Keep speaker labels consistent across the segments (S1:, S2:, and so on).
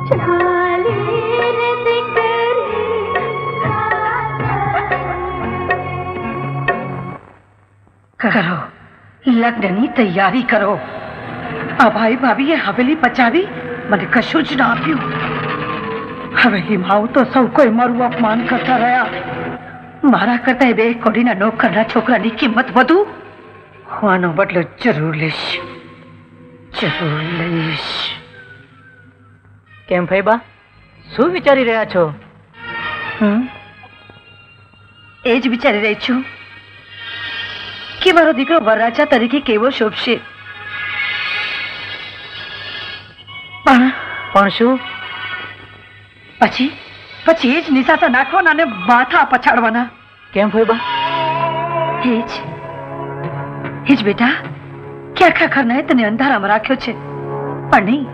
S1: કરો લગ્નની તૈયારી કરો. આ ભાઈ ભાભીએ હવેલી પચાવી મને કશું જ ના આપ્યું. હવેલીમાં તો સૌ કોઈ મારું અપમાન કરતા રહ્યા. મારા કરતા બે કોડીના નોકરના છોકરાની કિંમત વધુ. હું આનો બદલો જરૂર લઈશ, જરૂર લઈશ.
S2: કેમ ફૈબા, શું વિચારી રહ્યા છો?
S1: એ જ વિચારી રહી છું કે મારો દીકરો વરરાજા તરીકે કેવો શોભશે.
S2: પણ શું?
S1: પછી પછી એ જ નિશાસા નાખવાના અને માથા પછાડવાના.
S2: કેમ ફૈબા?
S1: એ જ બેટા કે આખા ઘરને તને અંધારામાં રાખ્યો છે. પણ નહીં,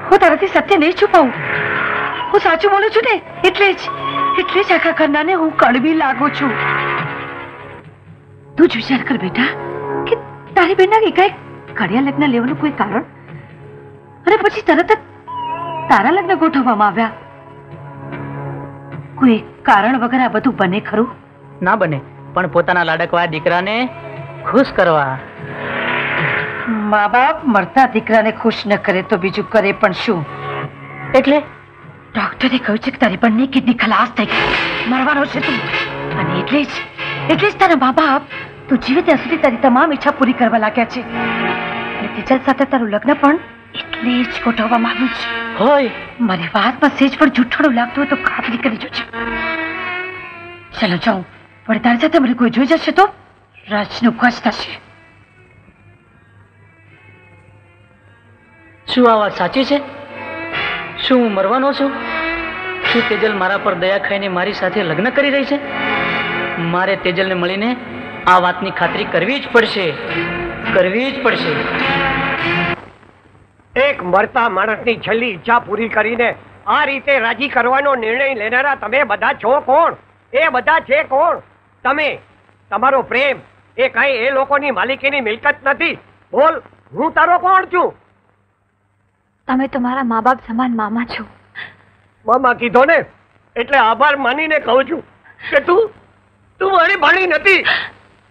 S1: હું તારાથી સત્ય નહીં છુપાવું. હું સાચું બોલું છું ને, એટલે જ આખા ઘરનાને હું કડવી લાગુ છું. તું જ વિચાર કર બેટા કે તારી બેનના એકાએક કડિયા લગ્ન લેવાનું કોઈ કારણ, અને પછી તરત જ તારા લગ્ન ગોઠવવામાં આવ્યા. કોઈ કારણ વગર આ બધું બને ખરું?
S2: ના બને, પણ પોતાના લાડકવા દીકરાને ખુશ કરવા.
S1: મા બાપ મરતા દીકરાને ખુશ ન કરે તો બીજું કરે પણ શું?
S2: એટલે
S1: ડોક્ટરે કહ્યું છે કે તારી બંને કિડની ખલાસ થઈ ગઈ, મરવાનો છે તું. અને એટલે જ તારા મા બાપ તું જીવે ત્યાં સુધી તારી તમામ ઈચ્છા પૂરી કરવા લાગ્યા છે. અને તેજલ સાથે તારું લગ્ન પણ એટલે જ ગોઠવવામાં આવ્યું છે.
S2: હોય
S1: મને વાતમાં સેજ પણ જૂઠાણું લાગતું હોય તો ખાતરી કરી જોજે. ચાલો જાઉં, પણ તારી સાથે મને કોઈ જોઈ જશે તો રાજનું કચ થશે.
S2: શું આ વાત સાચી છે? શું હું મરવાનો છું? શું તેજલ મારા પર દયા ખાઈને મારી સાથે લગ્ન કરી રહી છે? મારે તેજલને મળીને આ વાતની ખાતરી કરવી જ પડશે, કરવી જ પડશે.
S3: એક મરતા માણસની છેલ્લી ઈચ્છા પૂરી કરીને આ રીતે રાજી કરવાનો નિર્ણય લેનારા તમે બધા છો કોણ? એ બધા છે કોણ? તમે, તમારો પ્રેમ એ કઈ એ લોકોની માલિકીની મિલકત નથી. બોલ, હું તારો કોણ છું?
S4: તમે તો મારા મા બાપ સમાન મામા છો.
S3: મામા કીધો ને એટલે આભાર માનીને કહું છું કે તું મારી ભાણી નથી.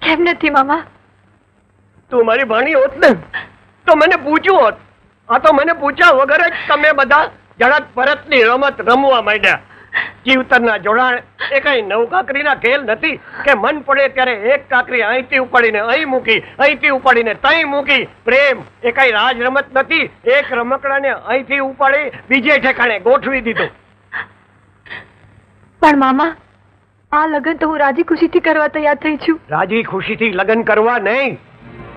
S4: કેમ નથી મામા?
S3: તું મારી ભાણી હોત ને તો મને પૂછ્યું હોત. આ તો મને પૂછ્યા વગર જ તમે બધા જડત પરતની રમત રમવા માંડ્યા. જીવતરના જોડાણ એ કઈ નવકાકરીના ખેલ નથી કે મન પડે ત્યારે એક કાકરી અહીંથી ઉપાડીને અહીં મૂકી, અહીંથી ઉપાડીને તઈ મૂકી. પ્રેમ એ કઈ રાજ રમત નથી. એક રમકડાને અહીંથી ઉપાડી બીજે ઠેકાણે ગોઠવી દીધું.
S4: પણ મામા, આ લગ્ન તો હું રાજી ખુશીથી કરવા તૈયાર થઈ છું.
S3: રાજી ખુશીથી લગ્ન કરવા નહીં,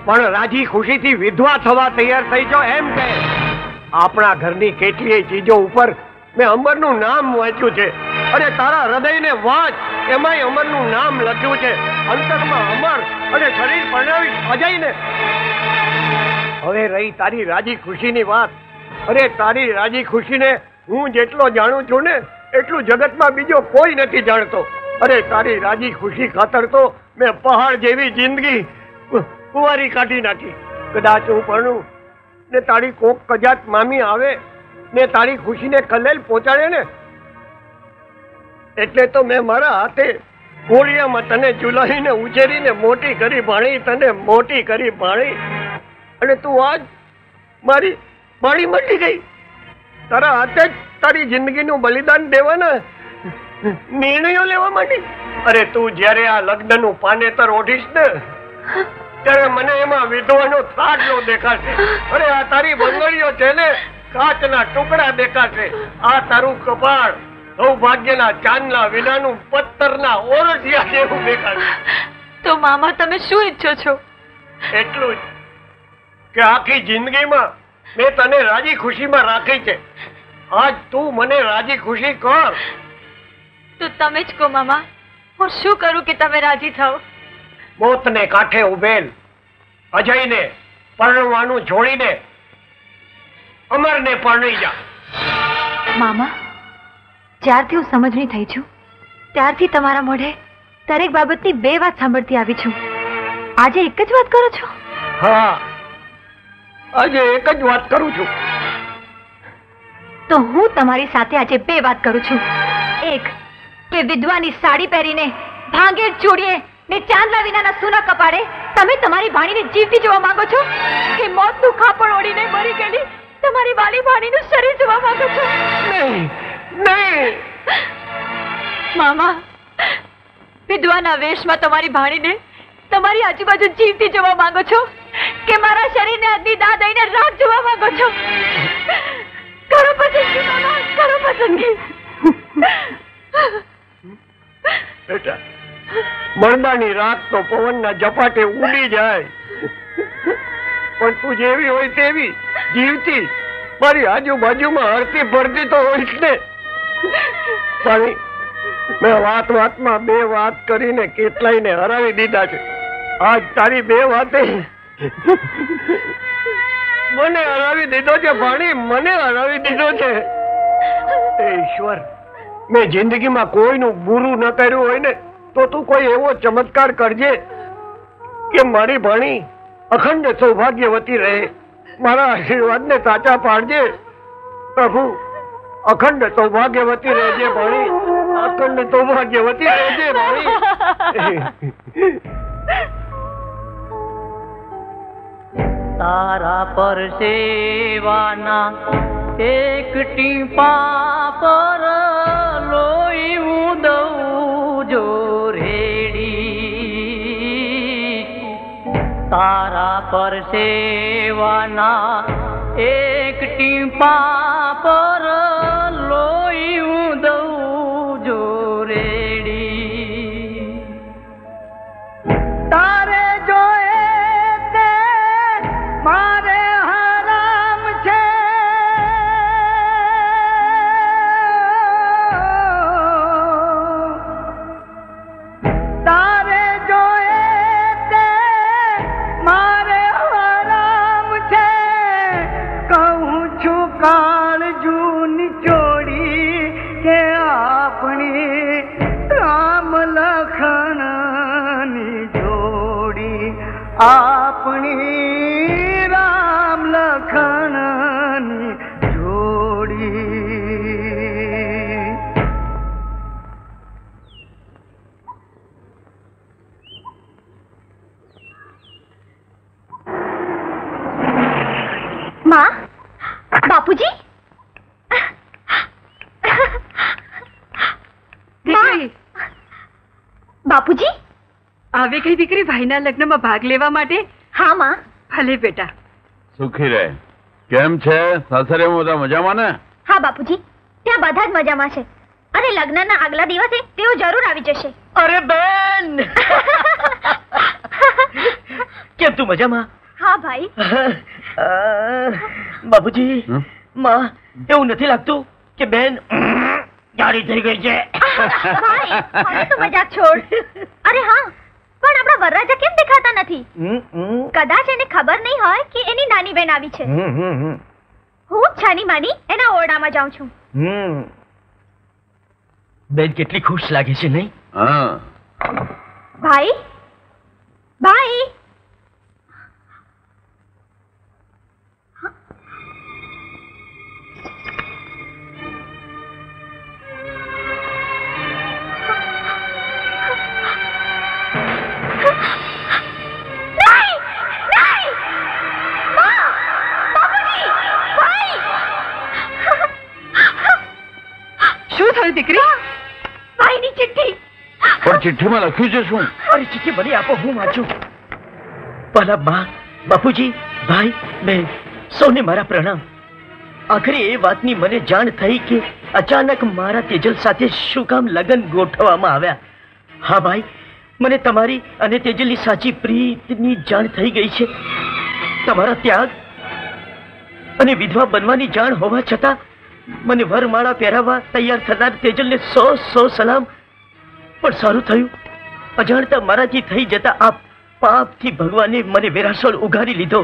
S3: પણ રાજી ખુશીથી વિધવા થવા તૈયાર થઈ જાઓ એમ કે. આપણા ઘરની કેટલીય ચીજો ઉપર મેં અમરનું નામ વાંચ્યું છે. અને તારા હૃદયને વાંચ, એમાંય અમરનું નામ લખ્યું છે. અંતરમાં અમર અને શરીર પરણાવી અજયને. હવે રહી તારી રાજી ખુશીની વાત. અરે તારી રાજી ખુશીને હું જેટલો જાણું છું ને એટલું જગતમાં બીજો કોઈ નથી જાણતો. અરે તારી રાજી ખુશી ખાતર તો મેં પહાડ જેવી જિંદગી કુંવારી કાઢી નાખી. કદાચ હું પરણું ને તારી કોક કજાત મામી આવે ને તારી ખુશીને ખલેલ પહોંચાડે ને, એટલે તો મેં મારા હાથે કોળિયામાં તને ઝુલાવીને ઉછેરીને મોટી કરી ભાણી, તને મોટી કરી ભાણી. અને તું આજ મારી ભાણી મટી ગઈ. તારા હાથે જ તારી જિંદગીનું બલિદાન દેવાના નિર્ણયો લેવા માંડી. અરે તું જયારે આ લગ્નનું પાનેતર ઓઢીશ ને ત્યારે મને એમાં વિધવાનો થાકલો દેખાશે. અરે આ તારી બંગડીઓ છે ને કાચના ટુકડા દેખાશે. આ તારું કપાળ સૌભાગ્યના ચાંદલા વિનાનું પથ્થરના ઓરસિયા જેવું દેખાશે.
S4: તો મામા તમે શું ઈચ્છો છો?
S3: એટલું જ કે આખી જિંદગીમાં મેં તને રાજી ખુશીમાં રાખી છે. આજ તું મને રાજી ખુશી કર.
S4: તો તમે જ કહો મામા, હું શું કરું કે તમે રાજી થાઓ?
S3: મોતને કાંઠે ઉભેલ અજયને પરણવાનું છોડીને અમરને પરણી જા.
S4: મામા, જ્યારથી હું સમજણી થઈ છું ત્યારથી તમારા મોઢે દરેક બાબતની બે વાત સાંભળતી આવી છું. આજે એક જ વાત કરો છો?
S3: હા, આજે એક જ વાત કરું છું.
S4: તો હું તમારી સાથે આજે બે વાત કરું છું. એક કે વિધવાની સાડી પહેરીને ભાંગે ચોડીએ ને ચાંદલા વિનાના સોના કપાળે તમે તમારી ભાણીને જીવતી જોવા માંગો છો, કે મોતનું ખાપણ ઓઢીને મરી ગયેલી તમારી વાલી ભાણીનું શરીર જોવા માંગો છો?
S3: નહીં, નહીં.
S4: મામા, વિધવાના વેશમાં તમારી ભાણીને તમારી આજુબાજુ જીવતી જોવા માંગો છો, કે મારા શરીરને અગ્નિ દાહ દઈને રાખ જોવા માંગો છો? કરો પસંદગી મામા, કરો પસંદગી.
S3: બેટા, મરદાની રાત તો પવનના ઝપાટે ઉડી જાય, પણ તું જેવી હોય તેવી જીવતી મારી આજુબાજુમાં હરતી ફરતી તો હોઈશ ને. સ્વામી, મેં વાતમાં બે વાત કરીને કેટલાયને હરાવી દીધા છે. આજ તારી બે વાતે મને હરાવી દીધો છે ભાણી, મને હરાવી દીધો છે. હે ઈશ્વર, મેં જિંદગીમાં કોઈનું બુરું ન કર્યું હોય ને તો તું કોઈ એવો ચમત્કાર કરજે કે મારી ભાણી અખંડ સૌભાગ્યવતી રહે. મારા આશીર્વાદને સાચા પાડજે પ્રભુ. અખંડ સૌભાગ્યવતી રહેજે ભાણી, અખંડ સૌભાગ્યવતી રહેજે ભાણી.
S2: તારા પર સેવાના એક ટીપા પર લોહી હું દઉં જો રેડી. તારા પર સેવાના એક ટીપા પર લોહી હું દઉં જો રેડી. તારે જોએ તે મારે હરામ છે, તારે જોએ તે મારે હરામ છે. કહું છું કાળજું નિચોડી કે આપણી રામ લખણની જોડી, આપણી રામ લખણની જોડી.
S4: માં, બાપુજી,
S1: દીકરી,
S4: બાપુજી.
S1: આવી ગઈ દીકરી ભાઈના લગ્નમાં ભાગ લેવા માટે?
S4: હા માં.
S1: ભલે બેટા.
S5: સુખી રહે. કેમ છે સાસરે, બધા મજામાં ને?
S4: હા બાપુજી, ત્યાં બધા જ મજામાં છે, અને લગ્નના આગલા દિવસે તેઓ જરૂર આવી જશે.
S2: અરે બેન, કેમ તું મજામાં?
S4: હા ભાઈ.
S2: બાપુજી, માં, એવું નથી લાગતું કે બેન જાડી થઈ ગઈ છે?
S4: ભાઈ, હવે તો મજાક છોડ. અરે હા, પણ આપણા વરરાજા કેમ દેખાતા નથી? કદાચ એને ખબર નહીં હોય કે એની નાની બેન આવી છે. હું છાની માની એના ઓરડામાં જાઉં છું.
S2: બેન કેટલી ખુશ લાગે છે નહીં?
S5: હા.
S4: ભાઈ, ભાઈ.
S1: દીકરી,
S4: ભાઈની ચિઠ્ઠી.
S5: પણ ચિઠ્ઠીમાં લખ્યું છે શું?
S2: અરે ચિઠ્ઠી મને આપો, હું વાંચું. ભલા બા, બાપુજી, ભાઈ, બેન, સૌને મારા પ્રણામ. આખરે એ વાતની મને જાણ થઈ કે અચાનક મારા તેજલ સાથે શું કામ લગ્ન ગોઠવવામાં આવ્યા. હા ભાઈ, મને તમારી અને તેજલની સાચી પ્રીતની જાણ થઈ ગઈ છે. તમારા ત્યાગ અને વિધવા બનવાની જાણ હોવા છતાં મને વરમાળા પહેરાવવા તૈયાર થનાર તેજલને 100 સલામ. પણ સારું થયું, અજાણતા મારાથી થઈ જતા આ પાપથી ભગવાને મને વેરાસળ ઉઘાડી લીધો.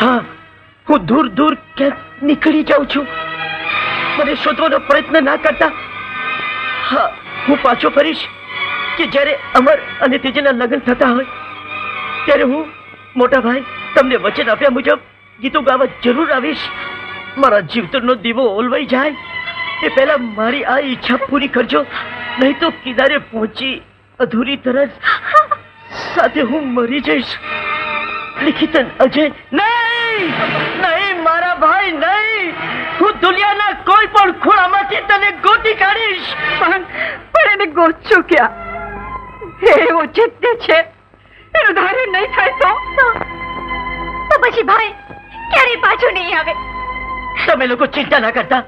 S2: હા, હું દૂર દૂર ક્યાંક નીકળી જાઉં છું. મને શોધવાનો પ્રયત્ન ના કરતા. હા, હું પાછો ફરીશ કે જ્યારે અમર અને તેજલના લગ્ન થતા હોય ત્યારે હું મોટા ભાઈ તમને વચન આપ્યા મુજબ ગીતો ગાવા જરૂર આવીશ.
S6: મારા જીવતરનો દીવો ઓલવાઈ જાય એ પહેલા મારી આ ઈચ્છા પૂરી કરજો, નહીં તો કિનારે પહોંચી અધૂરી તરસ સાથે હું મરી જઈશ. લિખિતન અજય, નહીં નહીં મારા ભાઈ, નહીં. હું દુનિયાના કોઈ પણ ખૂણામાંથી તને ગોતી કાઢીશ.
S1: પણ એને ગોતશું ક્યાં? એવો ચિત્તે છે, એનું ધાર્યું નહીં થાય
S4: તો પછી ભાઈ ક્યારે પાછું નહીં આવે?
S6: તમે લોકો ચિંતા ના કરતા,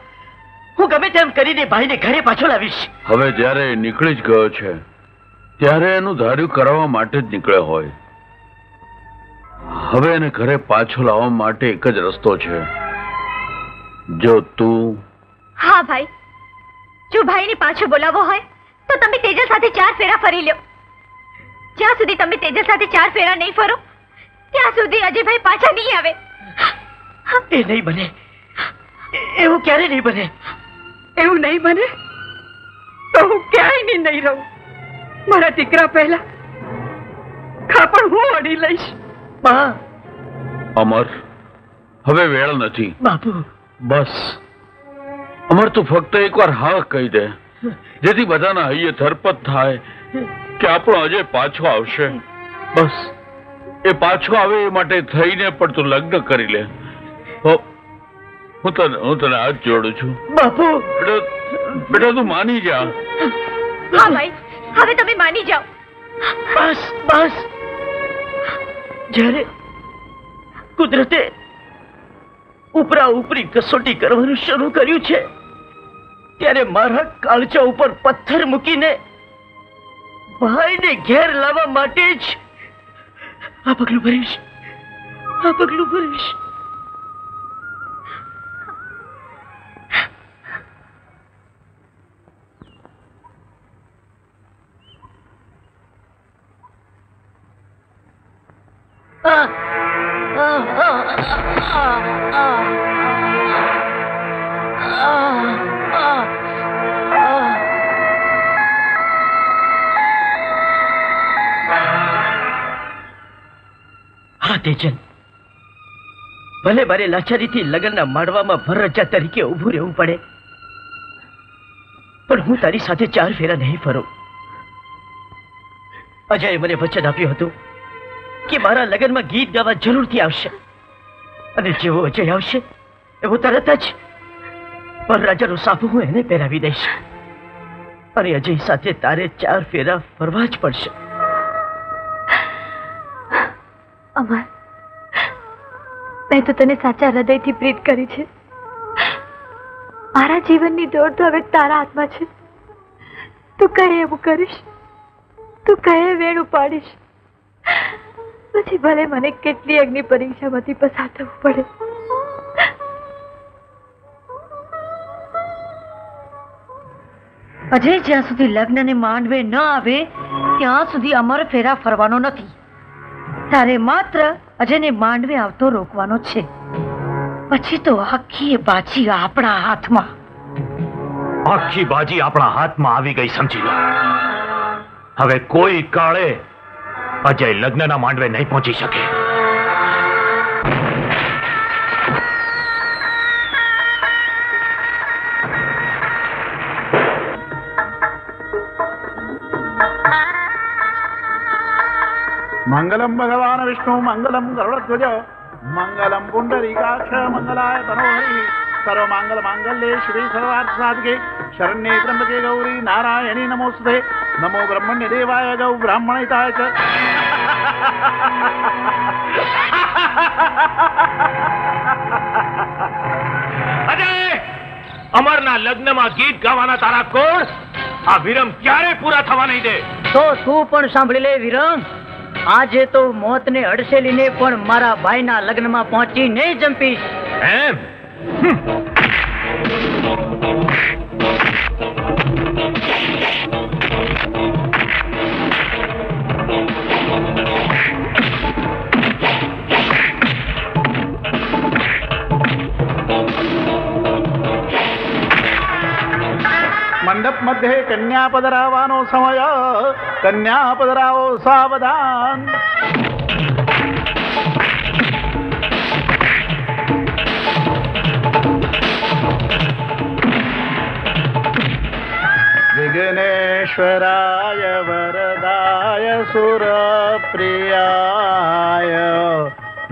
S6: હું ગમે તેમ કરીને ભાઈને ઘરે પાછો લાવીશ.
S5: હવે જ્યારે એ નીકળી જ ગયો છે ત્યારે એનું ધાર્યું કરાવવા માટે જ નીકળ્યો હોય. હવે એને ઘરે પાછો લાવવા માટે એક જ રસ્તો છે. જો તું
S4: હા ભાઈ, જો ભાઈને પાછો બોલાવવો હોય તો તમે તેજલ સાથે 4 ફેરા ફરી લ્યો. જ્યાં સુધી તમે તેજલ સાથે 4 ફેરા નહીં ફરો ત્યાં સુધી અજયભાઈ પાછા નહીં આવે.
S6: એ નહીં બને, એવું ક્યારે નહીં બને.
S1: એવું નહીં બને તો હું ક્યાંય નહીં રહું. મારા દીકરા પહેલા ખાપણ હું અડી લઈશ.
S5: અમર, હવે વેળ નથી.
S6: બાપુ
S5: બસ અમર, તું ફક્ત એકવાર હા કહી દે, જેથી બધાના હૈયે થરપત થાય કે આપણો અજય પાછો આવશે. બસ એ પાછો આવે એ માટે થઈને પણ તું લગ્ન કરી લે. હું તને હાથ જોડું છું.
S6: બાપુ
S5: બેટા તું માની જા.
S4: હા ભાઈ, હવે તમે માની જાઓ.
S6: બસ બસ. જ્યારે કુદરતે ઉપરા ઉપરી કસોટી કરવાનું શરૂ કર્યું છે ત્યારે મારા કાળજા ઉપર પથ્થર મૂકીને ભાઈને ઘેર લાવવા માટે જ આ પગલું ભરીશ, આ પગલું ભરીશ. હા તેજન, ભલે મારે લાચારીથી લગ્નના માંડવામાં વરરાજા તરીકે ઊભું રહેવું પડે, પણ હું તારી સાથે 4 ફેરા નહીં ફરું. અજયે મને વચન આપ્યું હતું કે મારા લગ્નમાં ગીત ગાવા જરૂરથી આવશે, અને જેવો અજય આવશે એવો તરત જ વરરાજાનો સાફો હું એને પહેરાવી દઈશ, અને અજય સાથે તારે 4 ફેરા ફરવા જ પડશે.
S4: અમર, મેં તો તને સાચા હૃદયથી પ્રીત કરી છે. મારા જીવનની દોડ તો હવે તારા હાથમાં છે. તું કહે એવું કરીશ, તું કહે વેણ ઉપાડીશ, પછી ભલે મને કેટલી અગ્નિ પરીક્ષામાંથી પસાર થવું પડે.
S1: અજય જ્યાં સુધી લગ્ન ને માંડવે ન આવે ત્યાં સુધી અમર ફેરા ફરવાનો નથી. તારે માત્ર અજયને માંડવે આવતો રોકવાનો છે. પછી તો આખી બાજી આપણા હાથમાં.
S7: આખી બાજી આપણા હાથમાં આવી ગઈ, સમજી લો. હવે કોઈ કાળે અજય લગ્નના માંડવે નહીં પહોંચી શકે.
S8: મંગલમ ભગવાન વિષ્ણુ મંગલમ ગરુડધ્વજ મંગલમ પુંડરીકાક્ષ મંગલાય તનોહરી સર્વમાંગલ માંગલ્યે શ્રી સર્વાર્થ સાધકે શરણ્યે ત્રંબકે ગૌરી નારાયણી નમોસ્તે નમો બ્રહ્મણ્ય દેવાય ગૌ બ્રાહ્મણિતાય ચ.
S7: અજય, અમરના લગ્નમાં ગીત ગાવાના તારા કોડ આ વિરમ ક્યારે પૂરા થવા નહીં દે.
S2: તો તું પણ સાંભળી લે વિરમ, આજે તો મોતને અડસેલીને પણ મારા ભાઈના લગ્નમાં પહોંચી નહીં જંપીશ.
S7: એમ?
S8: મંડપ મધ્યે કન્યા પધરાવાનો સમય, કન્યા પધરાવો સાવધાન. ईश्वराय वरदाय सुरप्रियाय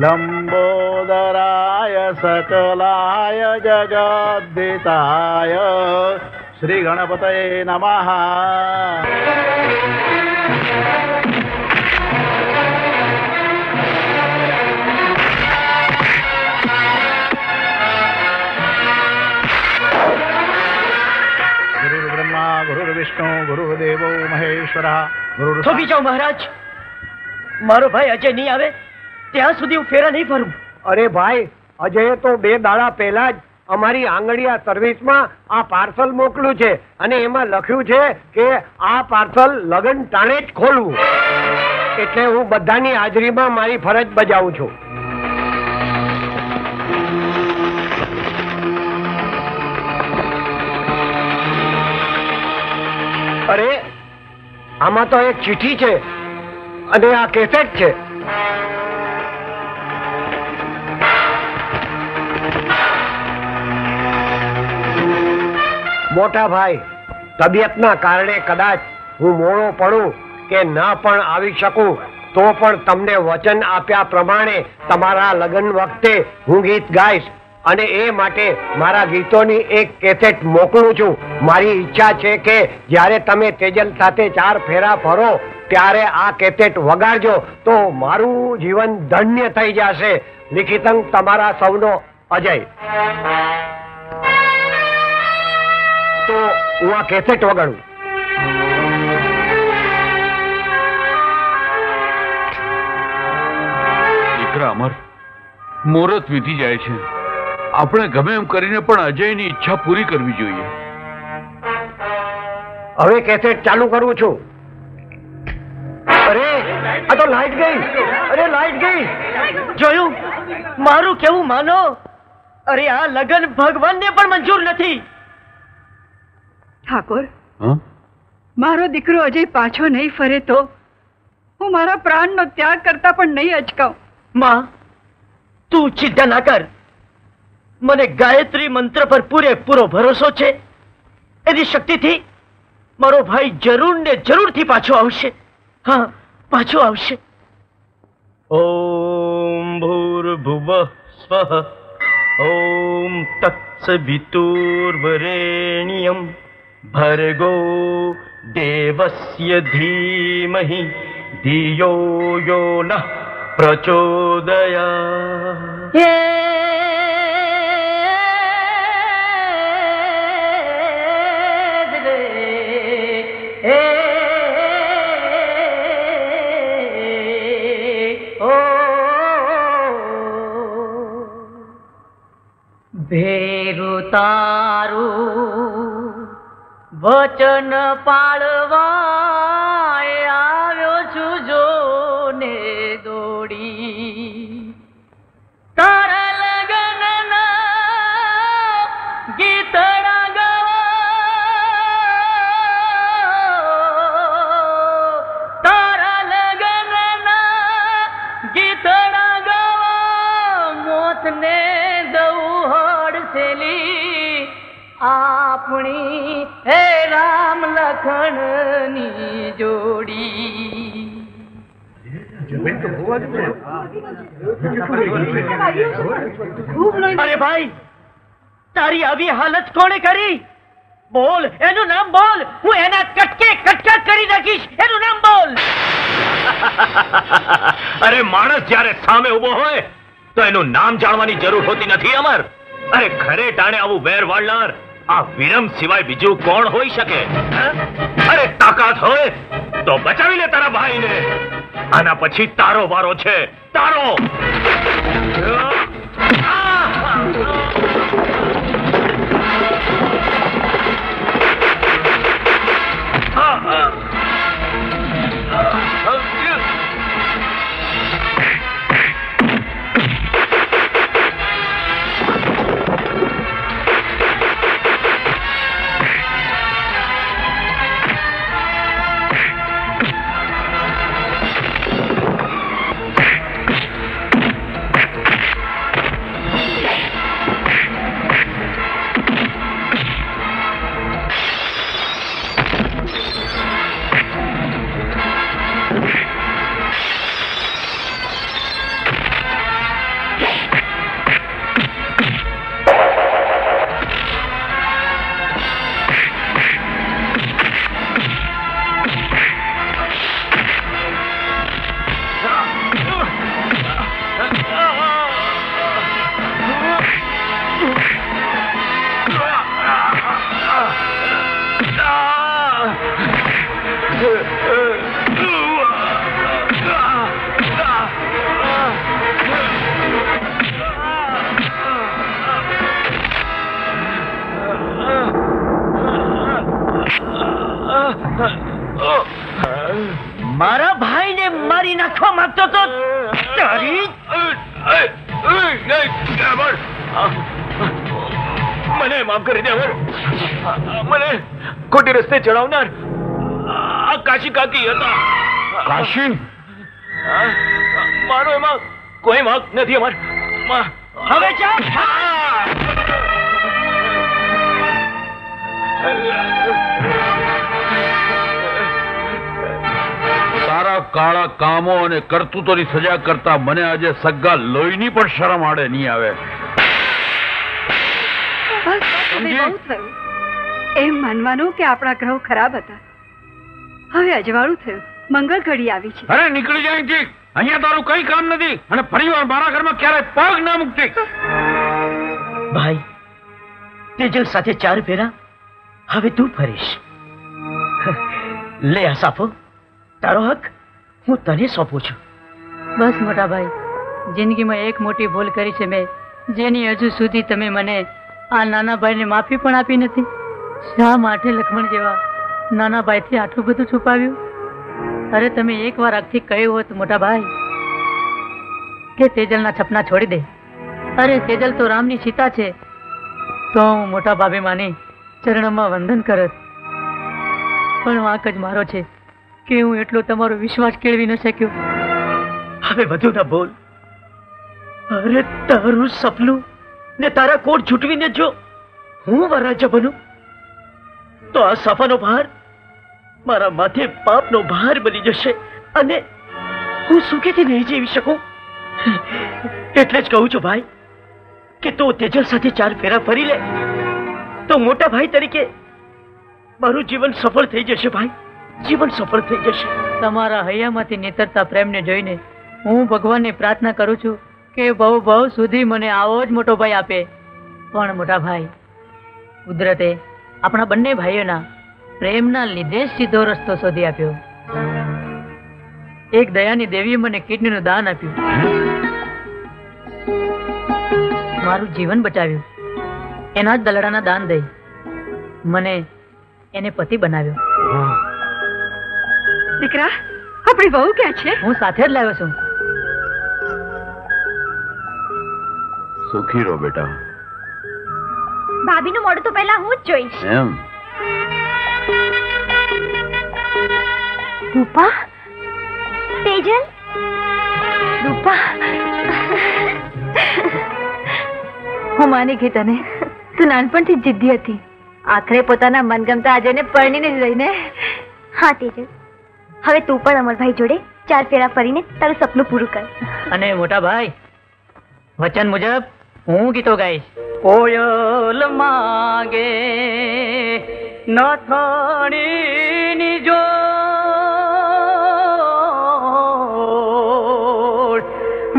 S8: लंबोदराय सकलाय जगद्दिताय श्री गणपतये नमः। गुरुर्ब्रह्मा गुरुर्विष्णु गुरुर्देवो महेश्वरः गुरुर्
S6: થોભી જાઓ મહારાજ, મારો ભાઈ અજય નહીં આવે ત્યાં સુધી હું ફેરા નહીં ફરું.
S3: અરે ભાઈ, અજયે તો 2 દાડા પહેલા જ અમારી આંગળીયા સર્વિસમાં આ પાર્સલ મોકલ્યું છે અને એમાં લખ્યું છે કે આ પાર્સલ લગન ટાણે જ ખોલવું. એટલે હું બધાની હાજરીમાં મારી ફરજ બજાવું છું. અરે, આમાં તો એક ચિઠ્ઠી છે અને આ કેસેટ છે. મોટા ભાઈ, તબિયતના કારણે કદાચ હું મોડો પડું કે ન પણ આવી શકું, તો પણ તમને વચન આપ્યા પ્રમાણે તમારા લગ્ન વખતે હું ગીત ગાઈશ અને એ માટે મારા ગીતોની એક કેસેટ મોકલું છું. મારી ઈચ્છા છે કે જ્યારે તમે તેજલ સાથે 4 ફેરા ફરો ત્યારે આ કેસેટ વગાડજો તો મારું જીવન ધન્ય થઈ જશે. લિખિતંગ તમારા સૌનો અજય. તો હું આ કેસેટ વગાડું.
S5: દીકરા અમર, મુહૂર્ત વીતી જાય છે. આપણે ગમે એમ કરીને પણ અજયની ઈચ્છા પૂરી કરવી જોઈએ.
S3: હવે કેસેટ ચાલુ કરું છું. અરે, આ તો લાઈટ ગઈ. અરે, લાઈટ ગઈ.
S6: જોયું? મારું કેવું માનો. અરે આ લગન ભગવાનને પણ મંજૂર નથી.
S1: ઠાકોર,
S5: હા?
S1: મારો દીકરો અજય પાછો નહીં ફરે તો હું મારા પ્રાણનો ત્યાગ કરતા પણ નહીં અચકાઉં.
S6: માં, તું ચિંતા ના કર. મને ગાયત્રી મંત્ર પર પૂરેપૂરો ભરોસો છે. એની શક્તિથી મારો ભાઈ જરૂર ને જરૂરથી પાછો આવશે. હા, પાછો આવશે. ઓમ ભૂર્ભુવઃ સ્વઃ ઓમ તત્સવિતુર્વરેણ્યમ ભર્ગો દેવસ્ય ધીમહિ ધિયો યો નઃ પ્રચોદયાત.
S2: ભેરું તારું વચન પાળવા આવ્યો છું જોને દોડી. તારા લગનના ગીતડા ગાવા, તારા લગનના ગીતડા ગાવા, મોતને આપણી હે રામ લખણની જોડી.
S6: અરે ભાઈ, તારી આવી હાલત કોણે કરી? બોલ, એનું નામ બોલ. હું એના કટકે કટકા કરી નાખીશ. એનું નામ બોલ.
S7: અરે માણસ જ્યારે સામે ઉભો હોય તો એનું નામ જાણવાની જરૂર હોતી નથી અમર. અરે ખરે ટાણે આવું વેર વાળનાર આ વિરમ સિવાય બીજું કોણ હોઈ શકે? અરે તાકાત હોય તો બચાવી લે તારા ભાઈને. આના પછી તારો વારો છે. તારો.
S6: રાખવા માંગતો તો તારી
S7: મને માફ કરી દે અમર. મને ખોટી રસ્તે ચડાવનાર આ કાશી કાકી હતા.
S5: કાશી?
S7: મારો એમાં કોઈ વાંક નથી અમર.
S6: હવે જા.
S5: તારા કાળા કામો અને કરતૂતોની સજા કરતા મને આજે સગ્ગા લોહીની પણ શરમ આડે નહીં આવે.
S9: બસ હવે બહુ થયું. એમ માનવાનું કે આપણા ગ્રહ ખરાબ હતા. હવે અજવાળું થયું. મંગળ ઘડી આવી છે.
S5: અરે નીકળી જાય ઠીક. અહીંયા તારું કઈ કામ નથી અને ફરીવાર મારા ઘરમાં ક્યારેય પગ ના મૂકતી.
S6: ભાઈ, તેજલ સાથે 4 ફેરા હવે તું ફરીશ. લે આ સાફો, તારો હક હું તને સોંપું છું.
S2: બસ મોટા ભાઈ, જિંદગીમાં એક મોટી ભૂલ કરી છે મેં, જેની હજુ સુધી તમે મને આ નાના ભાઈને માફી પણ આપી નથી. શા માટે લક્ષ્મણ જેવા નાના ભાઈથી આટલું બધું છુપાવ્યું? અરે તમે એકવાર આગથી કહ્યું હોત મોટા ભાઈ કે તેજલના સપના છોડી દે. અરે તેજલ તો રામની સીતા છે, તો હું મોટા ભાભી માની ચરણમાં વંદન કરત. પણ વાંક જ મારો છે કે હું એટલો તમારો વિશ્વાસ કેળવી ન શક્યો.
S6: હવે વધુ ના બોલ. અરે તારું સપનું ને તારા કોટ છૂટવીને જો હું વરરાજા બનું તો આ સાફાનો ભાર મારા માથે પાપનો ભાર બની જશે અને હું સુખેથી નહીં જીવી શકું. એટલે જ કહું છું ભાઈ કે તું તેજલ સાથે 4 ફેરા ફરી લે તો મોટા ભાઈ તરીકે મારું જીવન સફળ થઈ જશે. ભાઈ, જીવન સફળ થઈ જશે.
S2: તમારા હૈયામાંથી નીતરતા પ્રેમને જોઈને હું ભગવાનને પ્રાર્થના કરું છું કે બહુ બહુ સુધી મને આવો જ મોટો ભાઈ આપે. પણ મોટા ભાઈ, કુદરતે આપણા બંને ભાઈઓના પ્રેમના લીધે જ સીધો રસ્તો શોધી આપ્યો. એક દયાની દેવીએ મને કિડનીનું દાન આપ્યું, મારું જીવન બચાવ્યું. એના જ દલડાના દાન દઈ મને એને પતિ બનાવ્યો.
S9: દીકરા, આપણી વહુ ક્યાં છે?
S2: હું સાથે જ લાવ્યો છું.
S5: સુખી રહો બેટા.
S4: ભાભીનું મોઢું તો પહેલા હું જ જોઈશ.
S5: એમ?
S4: રૂપા, તેજલ, રૂપા.
S1: હું માની ગઈ તને. તું નાનપણથી જ જિદ્દી હતી. આખરે પોતાના મનગમતા આજને પરણીને જ રહીને.
S4: હા તેજલ, હવે તું પણ અમરભાઈ જોડે 4 ફેરા ફરીને તારું સપનું પૂરું કર.
S2: અને મોટા ભાઈ, વચન મુજબ હું ગીતો ગાઈશ. કોયલ માગે નથણીની જોડ,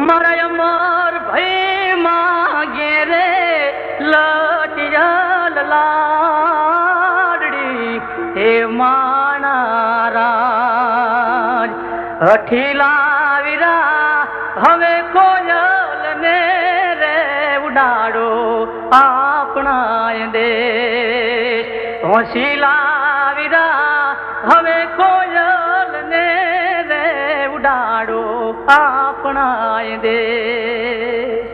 S2: મારા અમર ભાઈ માગે રે લટિયા લાડડી. હે માણા રાજ અઠીલા વીરા, હવે કોયલ ને રે ઉડાડો આપણા દેશ. હોશીલા વીરા, હવે કોયલ ને રે ઉડાડો આપણા દેશ.